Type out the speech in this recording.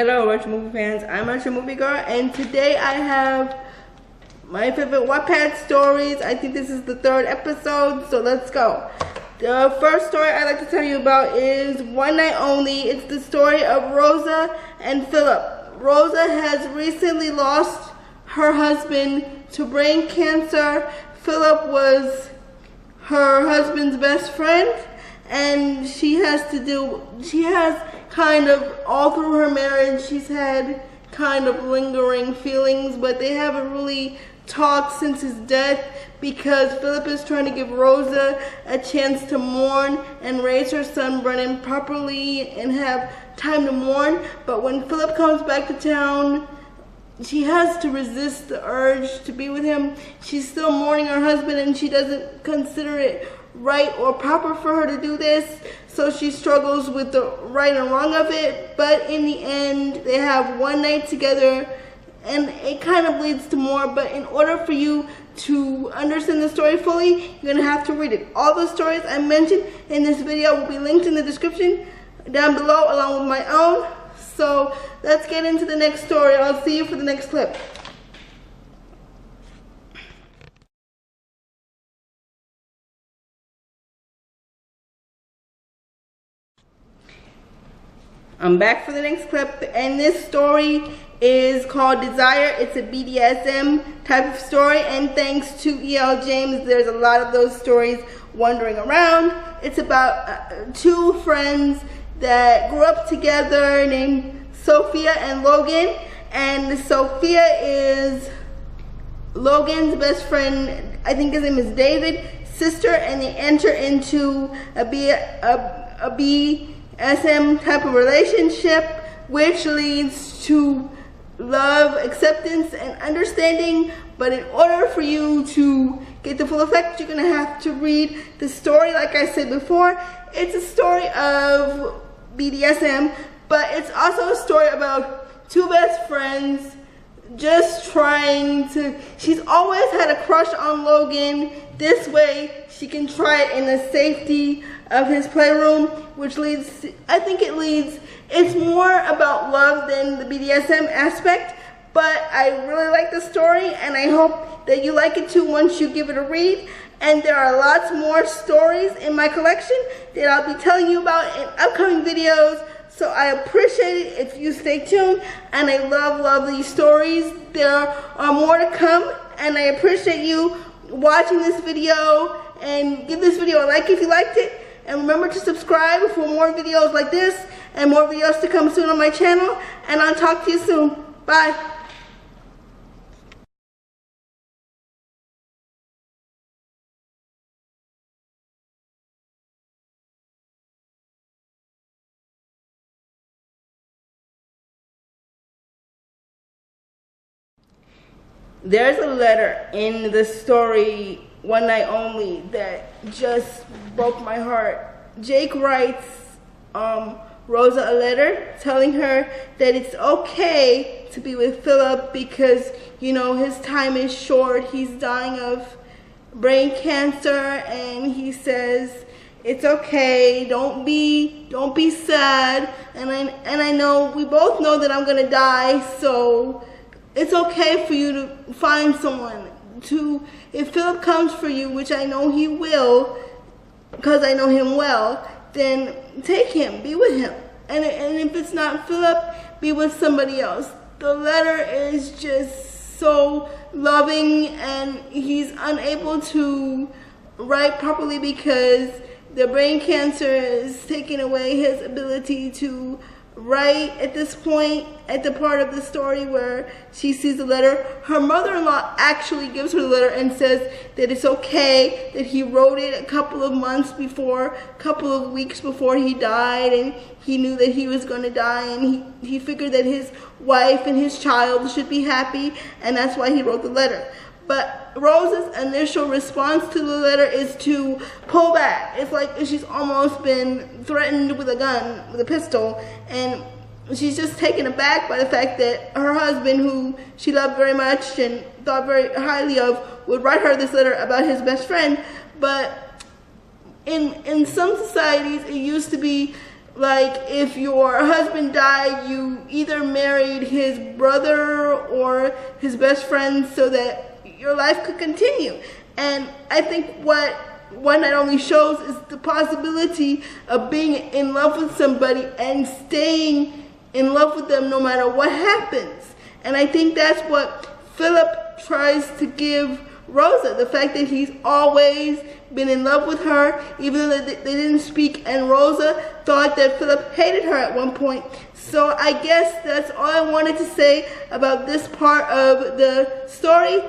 Hello Retromovie fans, I'm Retromoviegirl, and today I have my favorite Wattpad stories. I think this is the third episode, so let's go. The first story I'd like to tell you about is One Night Only. It's the story of Rosa and Philip. Rosa has recently lost her husband to brain cancer. Philip was her husband's best friend, and she has kind of, all through her marriage, she's had kind of lingering feelings, but they haven't really talked since his death because Philip is trying to give Rosa a chance to mourn and raise her son Brennan properly and have time to mourn. But when Philip comes back to town, she has to resist the urge to be with him. She's still mourning her husband, and she doesn't consider it right or proper for her to do this, so she struggles with the right and wrong of it. But in the end, they have one night together, and it kind of leads to more. But in order for you to understand the story fully, you're gonna have to read it. All the stories I mentioned in this video will be linked in the description down below, along with my own. So let's get into the next story. I'll see you for the next clip. I'm back for the next clip, and this story is called Desire. It's a BDSM type of story, and thanks to E.L. James, there's a lot of those stories wandering around. It's about two friends that grew up together named Sophia and Logan, and Sophia is Logan's best friend, I think his name is David, sister, and they enter into a BDSM type of relationship, which leads to love, acceptance, and understanding. But in order for you to get the full effect, you're gonna have to read the story. Like I said before, it's a story of BDSM, but it's also a story about two best friends just trying to, she's always had a crush on Logan. This way she can try it in the safety of his playroom, which leads to, it's more about love than the BDSM aspect. But I really like the story, and I hope that you like it too once you give it a read. And there are lots more stories in my collection that I'll be telling you about in upcoming videos. So I appreciate it if you stay tuned, and I love these stories. There are more to come, and I appreciate you watching this video, and give this video a like if you liked it, and remember to subscribe for more videos like this and more videos to come soon on my channel, and I'll talk to you soon. Bye. There's a letter in the story One Night Only that just broke my heart. Jake writes Rosa a letter telling her that it's okay to be with Philip because, you know, his time is short. He's dying of brain cancer, and he says it's okay. Don't be sad. And I know, we both know that I'm gonna die, so it's okay for you to find someone to, if Philip comes for you, which I know he will, because I know him well, then take him, be with him. And if it's not Philip, be with somebody else. The letter is just so loving, and he's unable to write properly because the brain cancer is taking away his ability to write at this point. At the part of the story where she sees the letter, her mother-in-law actually gives her the letter and says that it's okay, that he wrote it a couple of weeks before he died, and he knew that he was going to die, and he figured that his wife and his child should be happy, and that's why he wrote the letter. But Rosa's initial response to the letter is to pull back. It's like she's almost been threatened with a gun, with a pistol, and she's just taken aback by the fact that her husband, who she loved very much and thought very highly of, would write her this letter about his best friend. But in some societies, it used to be like if your husband died, you either married his brother or his best friend so that your life could continue. And I think what One Night Only shows is the possibility of being in love with somebody and staying in love with them no matter what happens. And I think that's what Philip tries to give Rosa, the fact that he's always been in love with her, even though they didn't speak, and Rosa thought that Philip hated her at one point. So I guess that's all I wanted to say about this part of the story.